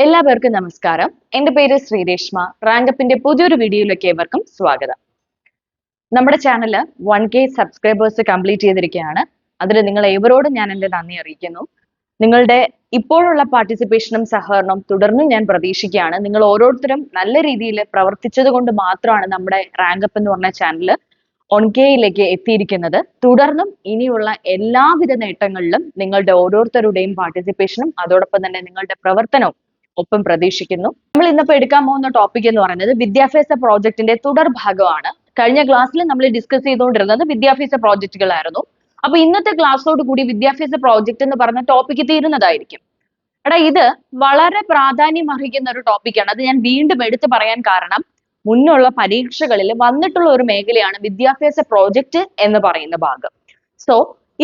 എല്ലാവർക്കും നമസ്കാരം. എന്റെ പേര് ശ്രീരേഷ്മ. റാങ്കപ്പിന്റെ പുതിയൊരു വീഡിയോയിലേക്ക് ഏവർക്കും സ്വാഗതം. നമ്മുടെ ചാനൽ 1K സബ്സ്ക്രൈബേഴ്സ് കംപ്ലീറ്റ് ചെയ്തിരിക്കുകയാണ്. അതിൽ നിങ്ങൾ ഏവരോടും ഞാൻ എന്റെ നന്ദി അറിയിക്കുന്നു. നിങ്ങളുടെ ഇപ്പോഴുള്ള പാർട്ടിസിപ്പേഷനും സഹകരണവും തുടർന്നും ഞാൻ പ്രതീക്ഷിക്കുകയാണ്. നിങ്ങൾ ഓരോരുത്തരും നല്ല രീതിയിൽ പ്രവർത്തിച്ചത് കൊണ്ട് മാത്രമാണ് നമ്മുടെ റാങ്കപ്പ് എന്ന് പറഞ്ഞ ചാനൽ 1Kയിലേക്ക് എത്തിയിരിക്കുന്നത്. തുടർന്നും ഇനിയുള്ള എല്ലാവിധ നേട്ടങ്ങളിലും നിങ്ങളുടെ ഓരോരുത്തരുടെയും പാർട്ടിസിപ്പേഷനും അതോടൊപ്പം തന്നെ നിങ്ങളുടെ പ്രവർത്തനവും ഒപ്പം പ്രതീക്ഷിക്കുന്നു. നമ്മൾ ഇന്നിപ്പോ എടുക്കാൻ പോകുന്ന ടോപ്പിക് എന്ന് പറയുന്നത് വിദ്യാഭ്യാസ പ്രോജക്റ്റിന്റെ തുടർ ഭാഗമാണ്. കഴിഞ്ഞ ക്ലാസ്സിൽ നമ്മൾ ഡിസ്കസ് ചെയ്തുകൊണ്ടിരുന്നത് വിദ്യാഭ്യാസ പ്രോജക്റ്റുകളായിരുന്നു. അപ്പൊ ഇന്നത്തെ ക്ലാസ്സോട് കൂടി വിദ്യാഭ്യാസ പ്രോജക്റ്റ് എന്ന് പറഞ്ഞ ടോപ്പിക് തീരുന്നതായിരിക്കും. ഇത് വളരെ പ്രാധാന്യം അർഹിക്കുന്ന ഒരു ടോപ്പിക്കാണ്. അത് ഞാൻ വീണ്ടും എടുത്തു പറയാൻ കാരണം മുന്നുള്ള പരീക്ഷകളിൽ വന്നിട്ടുള്ള ഒരു മേഖലയാണ് വിദ്യാഭ്യാസ പ്രോജക്റ്റ് എന്ന് പറയുന്ന ഭാഗം. സോ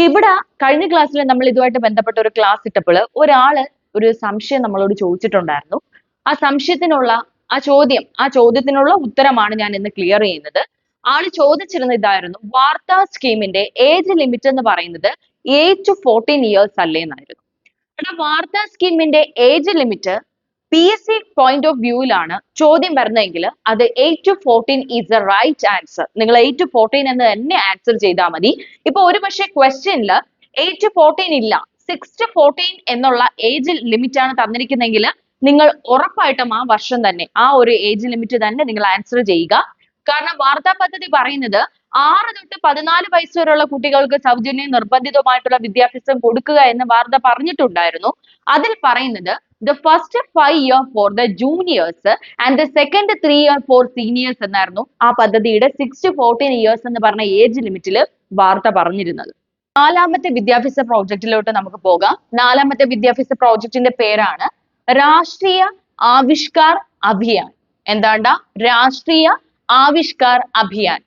ഇവിടെ കഴിഞ്ഞ ക്ലാസ്സിൽ നമ്മൾ ഇതുമായിട്ട് ബന്ധപ്പെട്ട ഒരു ക്ലാസ് ഇട്ടപ്പോൾ ഒരാള് ഒരു സംശയം നമ്മളോട് ചോദിച്ചിട്ടുണ്ടായിരുന്നു. ആ സംശയത്തിനുള്ള ആ ചോദ്യത്തിനുള്ള ഉത്തരമാണ് ഞാൻ ഇന്ന് ക്ലിയർ ചെയ്യുന്നത്. ആള് ചോദിച്ചിരുന്ന ഇതായിരുന്നു, വാർത്താ സ്കീമിന്റെ ഏജ് ലിമിറ്റ് എന്ന് പറയുന്നത് 8 to 14 years അല്ലേ എന്നായിരുന്നു. വാർത്താ സ്കീമിന്റെ age limit PSC point of വ്യൂവിലാണ് ചോദ്യം വരുന്നതെങ്കിൽ അത് 8 to 14 is the right answer. നിങ്ങൾ 8 to 14 എന്ന് തന്നെ ആൻസർ ചെയ്താൽ മതി. ഇപ്പൊ ഒരു പക്ഷേ ക്വസ്റ്റ്യനിൽ 8 to 14 ഇല്ല, 6 to 14 എന്നുള്ള ഏജ് ലിമിറ്റ് ആണ് തന്നിരിക്കുന്നതെങ്കിൽ നിങ്ങൾ ഉറപ്പായിട്ടും ആ വർഷം തന്നെ ആ ഒരു ഏജ് ലിമിറ്റ് തന്നെ നിങ്ങൾ ആൻസർ ചെയ്യുക. കാരണം വാർത്താ പദ്ധതി പറയുന്നത് 6 തൊട്ട് 14 വയസ്സ് വരെയുള്ള കുട്ടികൾക്ക് സൗജന്യ നിർബന്ധിതമായിട്ടുള്ള വിദ്യാഭ്യാസം കൊടുക്കുക എന്ന് വാർത്ത പറഞ്ഞിട്ടുണ്ടായിരുന്നു. അതിൽ പറയുന്നത് the first 5 year for the juniors and the second 3 year for seniors എന്നായിരുന്നു ആ പദ്ധതിയുടെ 6 to 14 years എന്ന് പറഞ്ഞ ഏജ് ലിമിറ്റിൽ വാർത്ത പറഞ്ഞിരുന്നത്. നാലാമത്തെ വിദ്യാഭ്യാസ പ്രോജക്റ്റിലോട്ട് നമുക്ക് പോകാം. നാലാമത്തെ വിദ്യാഭ്യാസ പ്രോജക്റ്റിന്റെ പേരാണ് രാഷ്ട്രീയ ആവിഷ്കാർ അഭിയാൻ. എന്താണ്ടാ? രാഷ്ട്രീയ ആവിഷ്കാർ അഭിയാൻ.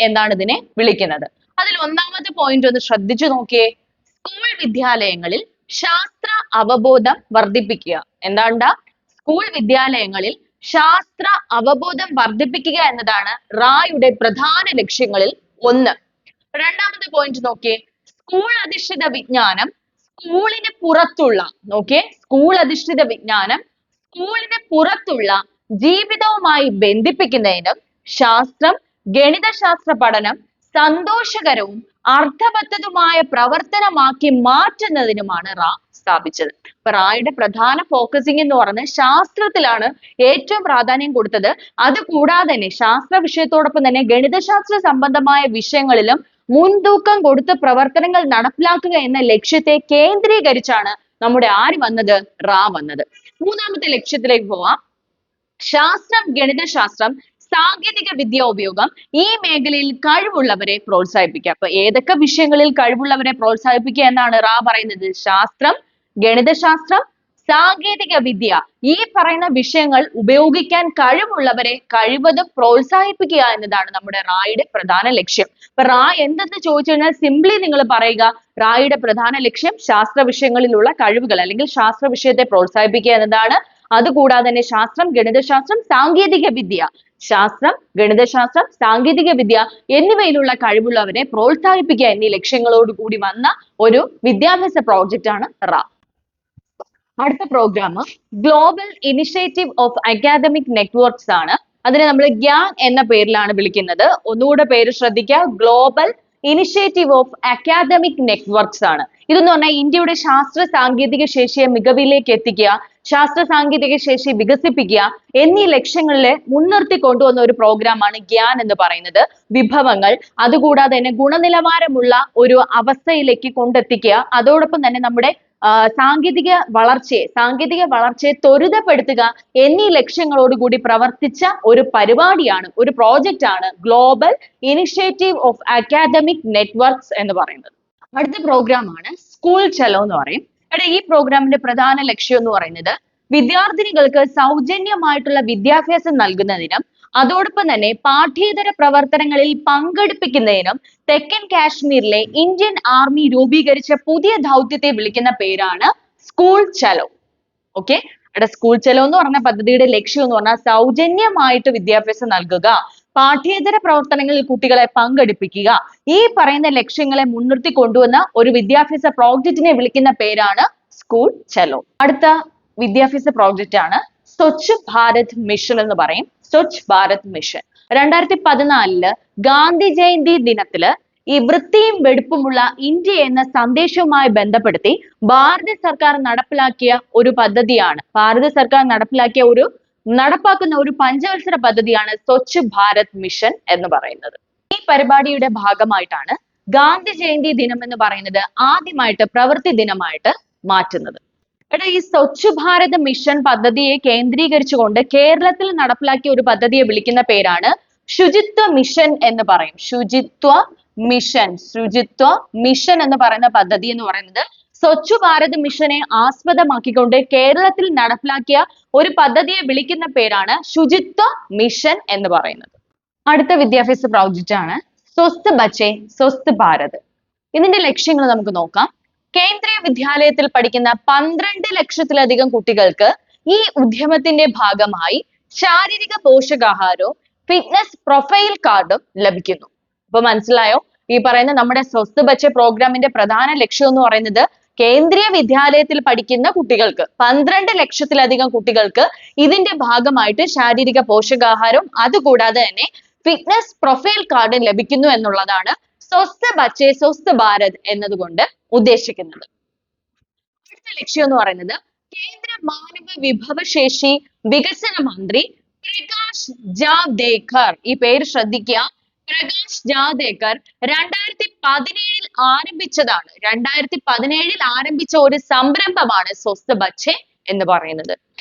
എന്നാണ് ഇതിനെ വിളിക്കുന്നത്. അതിൽ ഒന്നാമത്തെ പോയിന്റ് ഒന്ന് ശ്രദ്ധിച്ചു നോക്കിയേ. സ്കൂൾ വിദ്യാലയങ്ങളിൽ ശാസ്ത്ര അവബോധം വർദ്ധിപ്പിക്കുക. എന്താണ്ടാ? സ്കൂൾ വിദ്യാലയങ്ങളിൽ ശാസ്ത്ര അവബോധം വർദ്ധിപ്പിക്കുക എന്നതാണ് റായുടെ പ്രധാന ലക്ഷ്യങ്ങളിൽ ഒന്ന്. രണ്ടാമത്തെ പോയിന്റ് നോക്കിയേ. സ്കൂൾ അധിഷ്ഠിത വിജ്ഞാനം സ്കൂളിന് പുറത്തുള്ള സ്കൂൾ അധിഷ്ഠിത വിജ്ഞാനം സ്കൂളിന് പുറത്തുള്ള ജീവിതവുമായി ബന്ധിപ്പിക്കുന്നതിനും ശാസ്ത്രം ഗണിതശാസ്ത്ര പഠനം സന്തോഷകരവും അർത്ഥവത്തതുമായ പ്രവർത്തനമാക്കി മാറ്റുന്നതിനുമാണ് റാ സ്ഥാപിച്ചത്. അപ്പൊ റായുടെ പ്രധാന ഫോക്കസിംഗ് എന്ന് പറയുന്നത് ശാസ്ത്രത്തിലാണ് ഏറ്റവും പ്രാധാന്യം കൊടുത്തത്. അതുകൂടാതെ തന്നെ ശാസ്ത്ര വിഷയത്തോടൊപ്പം തന്നെ ഗണിതശാസ്ത്ര സംബന്ധമായ വിഷയങ്ങളിലും മുൻതൂക്കം കൊടുത്ത് പ്രവർത്തനങ്ങൾ നടപ്പിലാക്കുക എന്ന ലക്ഷ്യത്തെ കേന്ദ്രീകരിച്ചാണ് നമ്മുടെ റാ വന്നത്. മൂന്നാമത്തെ ലക്ഷ്യത്തിലേക്ക് പോവാം. ശാസ്ത്രം ഗണിതശാസ്ത്രം സാങ്കേതിക വിദ്യ ഉപയോഗം ഈ മേഖലയിൽ കഴിവുള്ളവരെ പ്രോത്സാഹിപ്പിക്കുക. അപ്പൊ ഏതൊക്കെ വിഷയങ്ങളിൽ കഴിവുള്ളവരെ പ്രോത്സാഹിപ്പിക്കുക എന്നാണ് റാ പറയുന്നത്? ശാസ്ത്രം ഗണിതശാസ്ത്രം സാങ്കേതിക വിദ്യ ഈ പറയുന്ന വിഷയങ്ങൾ ഉപയോഗിക്കാൻ കഴിവുള്ളവരെ കഴിവതും പ്രോത്സാഹിപ്പിക്കുക എന്നതാണ് നമ്മുടെ റായുടെ പ്രധാന ലക്ഷ്യം. അപ്പൊ റാ എന്തെന്ന് ചോദിച്ചു കഴിഞ്ഞാൽ സിംപ്ലി നിങ്ങൾ പറയുക, റായുടെ പ്രധാന ലക്ഷ്യം ശാസ്ത്ര വിഷയങ്ങളിലുള്ള കഴിവുകൾ അല്ലെങ്കിൽ ശാസ്ത്ര വിഷയത്തെ പ്രോത്സാഹിപ്പിക്കുക എന്നതാണ്. അതുകൂടാതെ തന്നെ ശാസ്ത്രം ഗണിതശാസ്ത്രം സാങ്കേതിക വിദ്യ ശാസ്ത്രം ഗണിതശാസ്ത്രം സാങ്കേതിക വിദ്യ എന്നിവയിലുള്ള കഴിവുള്ളവരെ പ്രോത്സാഹിപ്പിക്കുക എന്നീ ലക്ഷ്യങ്ങളോട് കൂടി വന്ന ഒരു വിദ്യാഭ്യാസ പ്രോജക്റ്റ് ആണ് റാ. അടുത്ത programme global initiative of academic networks ആണ്. അതിനെ നമ്മൾ ഗ്യാങ് എന്ന പേരിലാണ് വിളിക്കുന്നത്. ഒന്നുകൂടെ പേര് ശ്രദ്ധിക്കുക, global initiative of academic networks ആണ്. ഇതെന്ന് പറഞ്ഞാൽ ഇന്ത്യയുടെ ശാസ്ത്ര സാങ്കേതിക ശേഷിയെ മികവിലേക്ക് എത്തിക്കുക, ശാസ്ത്ര സാങ്കേതിക ശേഷി വികസിപ്പിക്കുക എന്നീ ലക്ഷ്യങ്ങളിലെ മുൻനിർത്തി കൊണ്ടുവന്ന ഒരു പ്രോഗ്രാമാണ് ഗ്യാൻ എന്ന് പറയുന്നത്. വിഭവങ്ങൾ അതുകൂടാതെ തന്നെ ഗുണനിലവാരമുള്ള ഒരു അവസ്ഥയിലേക്ക് കൊണ്ടെത്തിക്കുക, അതോടൊപ്പം തന്നെ നമ്മുടെ സാങ്കേതിക വളർച്ചയെ ത്വരിതപ്പെടുത്തുക എന്നീ ലക്ഷ്യങ്ങളോടുകൂടി പ്രവർത്തിച്ച ഒരു പരിപാടിയാണ്, ഒരു പ്രോജക്റ്റ് ആണ് global initiative of academic networks എന്ന് പറയുന്നത്. അടുത്ത പ്രോഗ്രാം ആണ് സ്കൂൾ ചലോ എന്ന് പറയും. ഈ പ്രോഗ്രാമിന്റെ പ്രധാന ലക്ഷ്യം എന്ന് പറയുന്നത് വിദ്യാർത്ഥിനികൾക്ക് സൗജന്യമായിട്ടുള്ള വിദ്യാഭ്യാസം നൽകുന്നതിനും അതോടൊപ്പം തന്നെ പാഠ്യേതര പ്രവർത്തനങ്ങളിൽ പങ്കെടുപ്പിക്കുന്നതിനും തെക്കൻ കാശ്മീരിലെ ഇന്ത്യൻ ആർമി രൂപീകരിച്ച പുതിയ ദൗത്യത്തെ വിളിക്കുന്ന പേരാണ് സ്കൂൾ ചലോ. സ്കൂൾ ചലോ എന്ന് പറഞ്ഞ പദ്ധതിയുടെ ലക്ഷ്യം എന്ന് പറഞ്ഞാൽ സൗജന്യമായിട്ട് വിദ്യാഭ്യാസം നൽകുക, പാഠ്യേതര പ്രവർത്തനങ്ങളിൽ കുട്ടികളെ പങ്കെടുപ്പിക്കുക, ഈ പറയുന്ന ലക്ഷ്യങ്ങളെ മുൻനിർത്തി കൊണ്ടുവന്ന ഒരു വിദ്യാഭ്യാസ പ്രോജക്റ്റിനെ വിളിക്കുന്ന പേരാണ് സ്കൂൾ ചലോ. അടുത്ത വിദ്യാഭ്യാസ പ്രോജക്റ്റ് ആണ് സ്വച്ഛ് ഭാരത് മിഷൻ എന്ന് പറയും. സ്വച്ഛ് ഭാരത് മിഷൻ 2014 ഗാന്ധി ജയന്തി ദിനത്തില് ഈ വൃത്തിയും വെടുപ്പുമുള്ള ഇന്ത്യ എന്ന സന്ദേശവുമായി ബന്ധപ്പെടുത്തി ഭാരത സർക്കാർ നടപ്പിലാക്കിയ ഒരു പദ്ധതിയാണ്. നടപ്പാക്കുന്ന ഒരു പഞ്ചവത്സര പദ്ധതിയാണ് സ്വച്ഛ് ഭാരത് മിഷൻ എന്ന് പറയുന്നത്. ഈ പരിപാടിയുടെ ഭാഗമായിട്ടാണ് ഗാന്ധി ജയന്തി ദിനം എന്ന് പറയുന്നത് ആദ്യമായിട്ട് പ്രവൃത്തി ദിനമായിട്ട് മാറ്റുന്നത്. എടാ, ഈ സ്വച്ഛ് ഭാരത് മിഷൻ പദ്ധതിയെ കേന്ദ്രീകരിച്ചുകൊണ്ട് കേരളത്തിൽ നടപ്പിലാക്കിയ ഒരു പദ്ധതിയെ വിളിക്കുന്ന പേരാണ് ശുചിത്വ മിഷൻ എന്ന് പറയും. ശുചിത്വ മിഷൻ എന്ന് പറയുന്ന പദ്ധതി എന്ന് പറയുന്നത് സ്വച്ഛ് ഭാരത് മിഷനെ ആസ്പദമാക്കിക്കൊണ്ട് കേരളത്തിൽ നടപ്പിലാക്കിയ ഒരു പദ്ധതിയെ വിളിക്കുന്ന പേരാണ് ശുചിത്വ മിഷൻ എന്ന് പറയുന്നത്. അടുത്ത വിദ്യാഭ്യാസ പ്രോജക്റ്റ് ആണ് സ്വസ്ഥ് ബച്ചേ സ്വസ്ഥ് ഭാരത്. ഇതിന്റെ ലക്ഷ്യങ്ങൾ നമുക്ക് നോക്കാം. കേന്ദ്രീയ വിദ്യാലയത്തിൽ പഠിക്കുന്ന 12 ലക്ഷത്തിലധികം കുട്ടികൾക്ക് ഈ ഉദ്യമത്തിന്റെ ഭാഗമായി ശാരീരിക പോഷകാഹാരവും ഫിറ്റ്നസ് പ്രൊഫൈൽ കാർഡും ലഭിക്കുന്നു. അപ്പൊ മനസ്സിലായോ? ഈ പറയുന്ന നമ്മുടെ സ്വസ്ഥ് ബച്ചേ പ്രോഗ്രാമിന്റെ പ്രധാന ലക്ഷ്യം എന്ന് പറയുന്നത് കേന്ദ്രീയ വിദ്യാലയത്തിൽ പഠിക്കുന്ന കുട്ടികൾക്ക് 12 ലക്ഷത്തിലധികം കുട്ടികൾക്ക് ഇതിന്റെ ഭാഗമായിട്ട് ശാരീരിക പോഷകാഹാരവും അതുകൂടാതെ തന്നെ ഫിറ്റ്നസ് പ്രൊഫൈൽ കാർഡും ലഭിക്കുന്നു എന്നുള്ളതാണ് സ്വസ്ഥ് ബച്ചേ സ്വസ്ഥ് ഭാരത് എന്നതുകൊണ്ട് ഉദ്ദേശിക്കുന്നത്. അടുത്ത ലക്ഷ്യം എന്ന് പറയുന്നത് കേന്ദ്ര മാനവ വിഭവശേഷി വികസന മന്ത്രി പ്രകാശ് ജാവ്ദേക്കർ, ഈ പേര് ശ്രദ്ധിക്കുക, പ്രകാശ് ജാവ്ദേക്കർ 2017 ആരംഭിച്ചതാണ്. 2017 ആരംഭിച്ച ഒരു സംരംഭമാണ് സ്വസ്ഥ് ബച്ചേ എന്ന് പറയുന്നത്.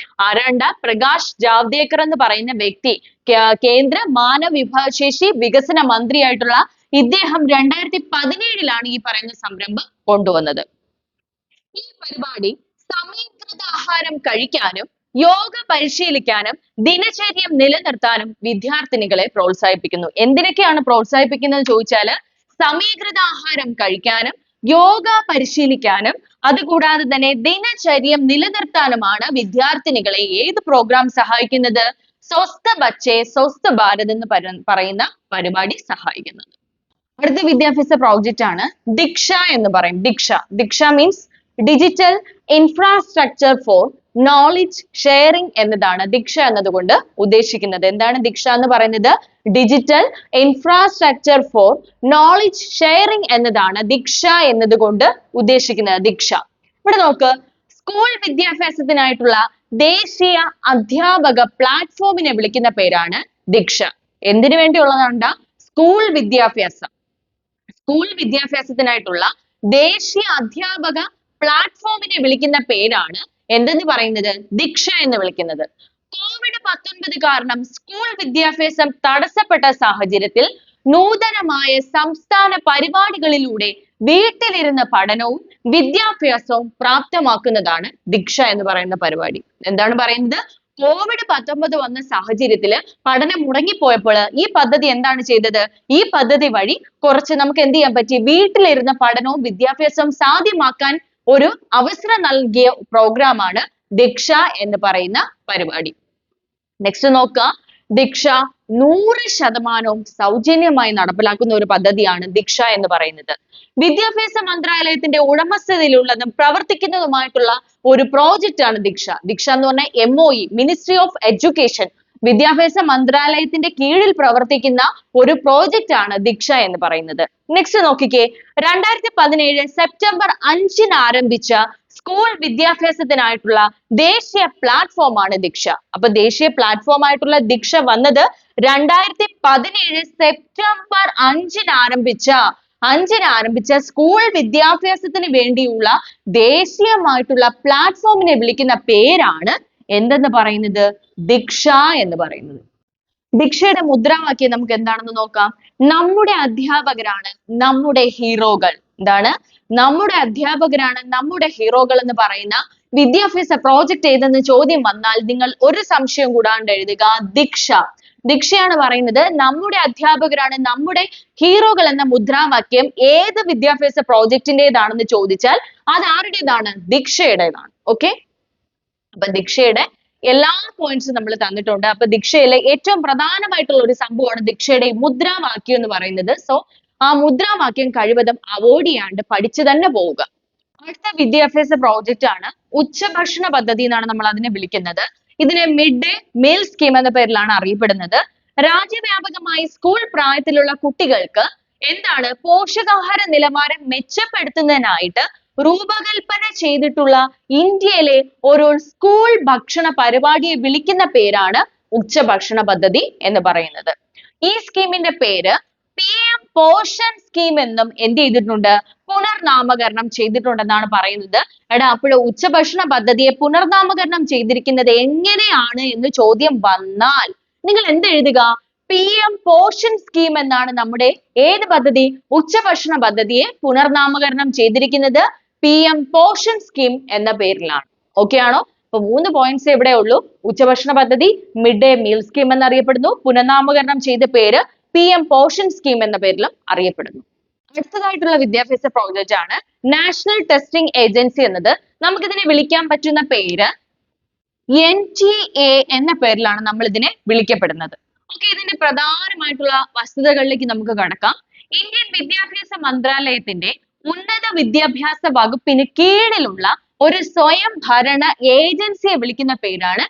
ആരാണ്ട? പ്രകാശ് ജാവ്ദേക്കർ എന്ന് പറയുന്ന വ്യക്തി, കേന്ദ്ര മാനവ വിഭവശേഷി വികസന മന്ത്രിയായിട്ടുള്ള ഇദ്ദേഹം 2017 ഈ പറയുന്ന സംരംഭം കൊണ്ടുവന്നത്. ഈ പരിപാടി സമീകൃത ആഹാരം കഴിക്കാനും യോഗ പരിശീലിക്കാനും ദിനചര്യ നിലനിർത്താനും വിദ്യാർത്ഥിനികളെ പ്രോത്സാഹിപ്പിക്കുന്നു. എന്തിനൊക്കെയാണ് പ്രോത്സാഹിപ്പിക്കുന്നത് ചോദിച്ചാല് സമീകൃത ആഹാരം കഴിക്കാനും യോഗ പരിശീലിക്കാനും അതുകൂടാതെ തന്നെ ദിനചര്യ നിലനിർത്താനുമാണ് വിദ്യാർത്ഥിനികളെ ഏത് പ്രോഗ്രാം സഹായിക്കുന്നത്? സ്വസ്ഥ് ബച്ചേ സ്വസ്ഥ് ഭാരത് എന്ന് പറയുന്ന പരിപാടി സഹായിക്കുന്നത്. അടുത്ത വിദ്യാഭ്യാസ പ്രോജക്റ്റ് ആണ് ദീക്ഷ എന്ന് പറയും. Diksha means digital infrastructure for knowledge sharing എന്നതാണ് ദീക്ഷ എന്നതുകൊണ്ട് ഉദ്ദേശിക്കുന്നത്. എന്താണ് ദീക്ഷ എന്ന് പറയുന്നത്? Digital infrastructure for knowledge sharing എന്നതാണ് ദീക്ഷ എന്നതുകൊണ്ട് ഉദ്ദേശിക്കുന്നത്. ദീക്ഷ ഇവിടെ നോക്ക്, സ്കൂൾ വിദ്യാഭ്യാസത്തിനായിട്ടുള്ള ദേശീയ അധ്യാപക പ്ലാറ്റ്ഫോമിനെ വിളിക്കുന്ന പേരാണ് ദീക്ഷ. എന്തിനു വേണ്ടിയുള്ളതാണ്? സ്കൂൾ വിദ്യാഭ്യാസത്തിനായിട്ടുള്ള ദേശീയ അധ്യാപക പ്ലാറ്റ്ഫോമിനെ വിളിക്കുന്ന പേരാണ് എന്തെന്ന് പറയുന്നത്? ദീക്ഷ എന്ന് വിളിക്കുന്നത്. COVID-19 കാരണം സ്കൂൾ വിദ്യാഭ്യാസം തടസ്സപ്പെട്ട സാഹചര്യത്തിൽ നൂതനമായ സംസ്ഥാന പരിപാടികളിലൂടെ വീട്ടിലിരുന്ന് പഠനവും വിദ്യാഭ്യാസവും പ്രാപ്തമാക്കുന്നതാണ് ദീക്ഷ എന്ന് പറയുന്ന പരിപാടി. എന്താണ് പറയുന്നത്? COVID-19 വന്ന സാഹചര്യത്തിൽ പഠനം മുടങ്ങിപ്പോയപ്പോൾ ഈ പദ്ധതി എന്താണ് ചെയ്തത്? ഈ പദ്ധതി വഴി കുറച്ച് നമുക്ക് എന്ത് ചെയ്യാൻ പറ്റി? വീട്ടിലിരുന്ന പഠനവും വിദ്യാഭ്യാസവും സാധ്യമാക്കാൻ ഒരു അവസരം നൽകിയ പ്രോഗ്രാമാണ് ദീക്ഷ എന്ന് പറയുന്ന പരിപാടി. നെക്സ്റ്റ് നോക്കുക, ദീക്ഷ 100% സൗജന്യമായി നടപ്പിലാക്കുന്ന ഒരു പദ്ധതിയാണ് ദീക്ഷ എന്ന് പറയുന്നത്. വിദ്യാഭ്യാസ മന്ത്രാലയത്തിന്റെ ഉടമസ്ഥതയിലുള്ളതും പ്രവർത്തിക്കുന്നതുമായിട്ടുള്ള ഒരു പ്രോജക്റ്റ് ആണ് ദീക്ഷ. ദീക്ഷ എന്ന് പറഞ്ഞാൽ MOE, മിനിസ്ട്രി ഓഫ് എഡ്യൂക്കേഷൻ, വിദ്യാഭ്യാസ മന്ത്രാലയത്തിന്റെ കീഴിൽ പ്രവർത്തിക്കുന്ന ഒരു പ്രോജക്റ്റ് ആണ് ദീക്ഷ എന്ന് പറയുന്നത്. നെക്സ്റ്റ് നോക്കിക്കേ, 2017 സെപ്റ്റംബർ 5 ആരംഭിച്ച സ്കൂൾ വിദ്യാഭ്യാസത്തിനായിട്ടുള്ള ദേശീയ പ്ലാറ്റ്ഫോം ആണ് ദീക്ഷ. അപ്പൊ ദേശീയ പ്ലാറ്റ്ഫോം ആയിട്ടുള്ള ദീക്ഷ വന്നത് 2017 സെപ്റ്റംബർ 5 ആരംഭിച്ച സ്കൂൾ വിദ്യാഭ്യാസത്തിന് വേണ്ടിയുള്ള ദേശീയമായിട്ടുള്ള പ്ലാറ്റ്ഫോമിനെ വിളിക്കുന്ന പേരാണ് എന്തെന്ന് പറയുന്നത്? ദീക്ഷ എന്ന് പറയുന്നത്. ദീക്ഷയുടെ മുദ്രാവാക്യം നമുക്ക് എന്താണെന്ന് നോക്കാം. നമ്മുടെ അധ്യാപകരാണ് നമ്മുടെ ഹീറോകൾ. എന്താണ്? നമ്മുടെ അധ്യാപകരാണ് നമ്മുടെ ഹീറോകൾ എന്ന് പറയുന്ന വിദ്യാഭ്യാസ പ്രോജക്റ്റ് ഏതെന്ന് ചോദ്യം വന്നാൽ നിങ്ങൾ ഒരു സംശയം കൂടാണ്ട് എഴുതുക ദീക്ഷ. ദീക്ഷയാണ് പറയുന്നത് നമ്മുടെ അധ്യാപകരാണ് നമ്മുടെ ഹീറോകൾ എന്ന മുദ്രാവാക്യം ഏത് വിദ്യാഭ്യാസ പ്രോജക്റ്റിന്റേതാണെന്ന് ചോദിച്ചാൽ അത് ആരുടേതാണ്? ദീക്ഷയുടേതാണ്. ഓക്കെ, അപ്പൊ ദീക്ഷയുടെ എല്ലാ പോയിന്റ്സും നമ്മൾ തന്നിട്ടുണ്ട്. അപ്പൊ ദീക്ഷയിലെ ഏറ്റവും പ്രധാനമായിട്ടുള്ള ഒരു സംഭവമാണ് ദീക്ഷയുടെ മുദ്രാവാക്യം എന്ന് പറയുന്നത്. സോ ആ മുദ്രാവാക്യം കഴിവതും അവോയ്ഡ് ചെയ്യാണ്ട് പഠിച്ചു തന്നെ പോവുക. അടുത്ത വിദ്യാഭ്യാസ പ്രോജക്റ്റ് ആണ് ഉച്ചഭക്ഷണ പദ്ധതി എന്നാണ് നമ്മൾ അതിനെ വിളിക്കുന്നത്. ഇതിനെ മിഡ് ഡേ മീൽ സ്കീം എന്ന പേരിലാണ് അറിയപ്പെടുന്നത്. രാജ്യവ്യാപകമായി സ്കൂൾ പ്രായത്തിലുള്ള കുട്ടികൾക്ക് എന്താണ് പോഷകാഹാര നിലവാരം മെച്ചപ്പെടുത്തുന്നതിനായിട്ട് രൂപകൽപ്പന ചെയ്തിട്ടുള്ള ഇന്ത്യയിലെ ഒരു സ്കൂൾ ഭക്ഷണ പരിപാടിയെ വിളിക്കുന്ന പേരാണ് ഉച്ചഭക്ഷണ പദ്ധതി എന്ന് പറയുന്നത്. ഈ സ്കീമിന്റെ പേര് PM പോഷൻ സ്കീം എന്നും എന്ത് ചെയ്തിട്ടുണ്ട്, പുനർനാമകരണം ചെയ്തിട്ടുണ്ടെന്നാണ് പറയുന്നത്. എടാ അപ്പോൾ ഉച്ചഭക്ഷണ പദ്ധതിയെ പുനർനാമകരണം ചെയ്തിരിക്കുന്നത് എങ്ങനെയാണ് എന്ന് ചോദ്യം വന്നാൽ നിങ്ങൾ എന്ത് എഴുതുക, PM പോഷൻ സ്കീം എന്നാണ് നമ്മുടെ ഏത് പദ്ധതി, ഉച്ചഭക്ഷണ പദ്ധതിയെ പുനർനാമകരണം ചെയ്തിരിക്കുന്നത് PM പോഷൻ സ്കീം എന്ന പേരിലാണ്. ഓക്കെ ആണോ? അപ്പൊ 3 പോയിന്റ്സ് ഇവിടെ ഉള്ളൂ. ഉച്ചഭക്ഷണ പദ്ധതി മിഡ് ഡേ മീൽ സ്കീം എന്നറിയപ്പെടുന്നു. പുനർനാമകരണം ചെയ്ത പേര് PM പോഷൻ സ്കീം എന്ന പേരിലും അറിയപ്പെടുന്നു. അടുത്തതായിട്ടുള്ള വിദ്യാഭ്യാസ പ്രോജക്റ്റ് ആണ് നാഷണൽ ടെസ്റ്റിംഗ് ഏജൻസി എന്നത്. നമുക്കിതിനെ വിളിക്കാൻ പറ്റുന്ന പേര് NTA എന്ന പേരിലാണ് നമ്മൾ ഇതിനെ വിളിക്കപ്പെടുന്നത്. ഓക്കെ, ഇതിന്റെ പ്രധാനമായിട്ടുള്ള വസ്തുതകളിലേക്ക് നമുക്ക് കടക്കാം. ഇന്ത്യൻ വിദ്യാഭ്യാസ മന്ത്രാലയത്തിന്റെ ഉന്നത വിദ്യാഭ്യാസ വകുപ്പിന് കീഴിലുള്ള ഒരു സ്വയം ഭരണ ഏജൻസിയെ വിളിക്കുന്ന പേരാണ്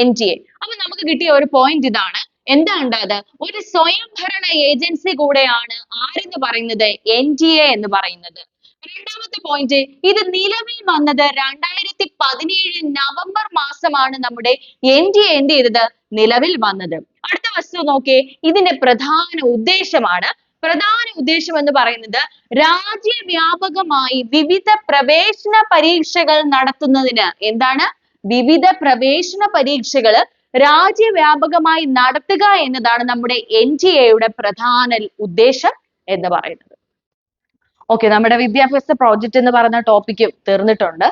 NTA. അപ്പൊ നമുക്ക് കിട്ടിയ ഒരു പോയിന്റ് ഇതാണ്. എന്താണ് അത്? ഒരു സ്വയംഭരണ ഏജൻസി കൂടെയാണ് ആരെന്ന് പറയുന്നത്, NTA എന്ന് പറയുന്നത്. രണ്ടാമത്തെ പോയിന്റ്, ഇത് നിലവിൽ വന്നത് 2017 നവംബർ മാസമാണ് നമ്മുടെ NTA എന്ത് ചെയ്തത്, നിലവിൽ വന്നത്. അടുത്ത വസ്തു നോക്കിയേ, ഇതിന്റെ പ്രധാന ഉദ്ദേശം എന്ന് പറയുന്നത് രാജ്യവ്യാപകമായി വിവിധ പ്രവേശന പരീക്ഷകൾ നടത്തുന്നതിന്, എന്താണ്, വിവിധ പ്രവേശന പരീക്ഷകൾ രാജ്യവ്യാപകമായി നടത്തുക എന്നതാണ് നമ്മുടെ NTA പ്രധാന ഉദ്ദേശം എന്ന് പറയുന്നത്. ഓക്കെ, നമ്മുടെ വിദ്യാഭ്യാസ പ്രോജക്റ്റ് എന്ന് പറയുന്ന ടോപ്പിക്ക് തീർന്നിട്ടുണ്ട്.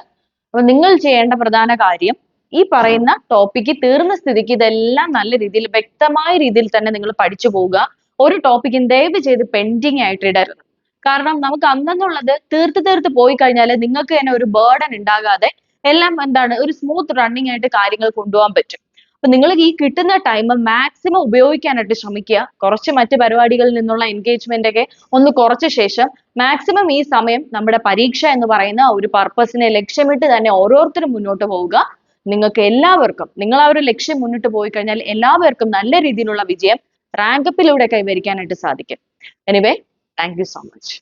അപ്പൊ നിങ്ങൾ ചെയ്യേണ്ട പ്രധാന കാര്യം, ഈ പറയുന്ന ടോപ്പിക്ക് തീർന്ന സ്ഥിതിക്ക് ഇതെല്ലാം നല്ല രീതിയിൽ വ്യക്തമായ രീതിയിൽ തന്നെ നിങ്ങൾ പഠിച്ചു പോവുക. ഒരു ടോപ്പിക്കും ദയവ് ചെയ്ത് പെൻഡിങ് ആയിട്ട് ഇടരുത്. കാരണം നമുക്ക് അന്നെന്നുള്ളത് തീർത്ത് പോയി കഴിഞ്ഞാൽ നിങ്ങൾക്ക് തന്നെ ഒരു ബേർഡൻ ഉണ്ടാകാതെ എല്ലാം എന്താണ് ഒരു സ്മൂത്ത് റണ്ണിങ് ആയിട്ട് കാര്യങ്ങൾ കൊണ്ടുപോകാൻ പറ്റും. അപ്പൊ നിങ്ങൾ ഈ കിട്ടുന്ന ടൈം മാക്സിമം ഉപയോഗിക്കാനായിട്ട് ശ്രമിക്കുക. കുറച്ച് മറ്റ് പരിപാടികളിൽ നിന്നുള്ള എൻഗേജ്മെന്റ് ഒക്കെ ഒന്ന് കുറച്ച ശേഷം മാക്സിമം ഈ സമയം നമ്മുടെ പരീക്ഷ എന്ന് പറയുന്ന ഒരു പർപ്പസിനെ ലക്ഷ്യമിട്ട് തന്നെ ഓരോരുത്തരും മുന്നോട്ട് പോവുക. നിങ്ങൾക്ക് എല്ലാവർക്കും, നിങ്ങൾ ആ ഒരു ലക്ഷ്യം മുന്നിട്ട് പോയി കഴിഞ്ഞാൽ എല്ലാവർക്കും നല്ല രീതിയിലുള്ള വിജയം റാങ്കപ്പിലൂടെ കൈവരിക്കാനായിട്ട് സാധിക്കും. Anyway, thank you so much.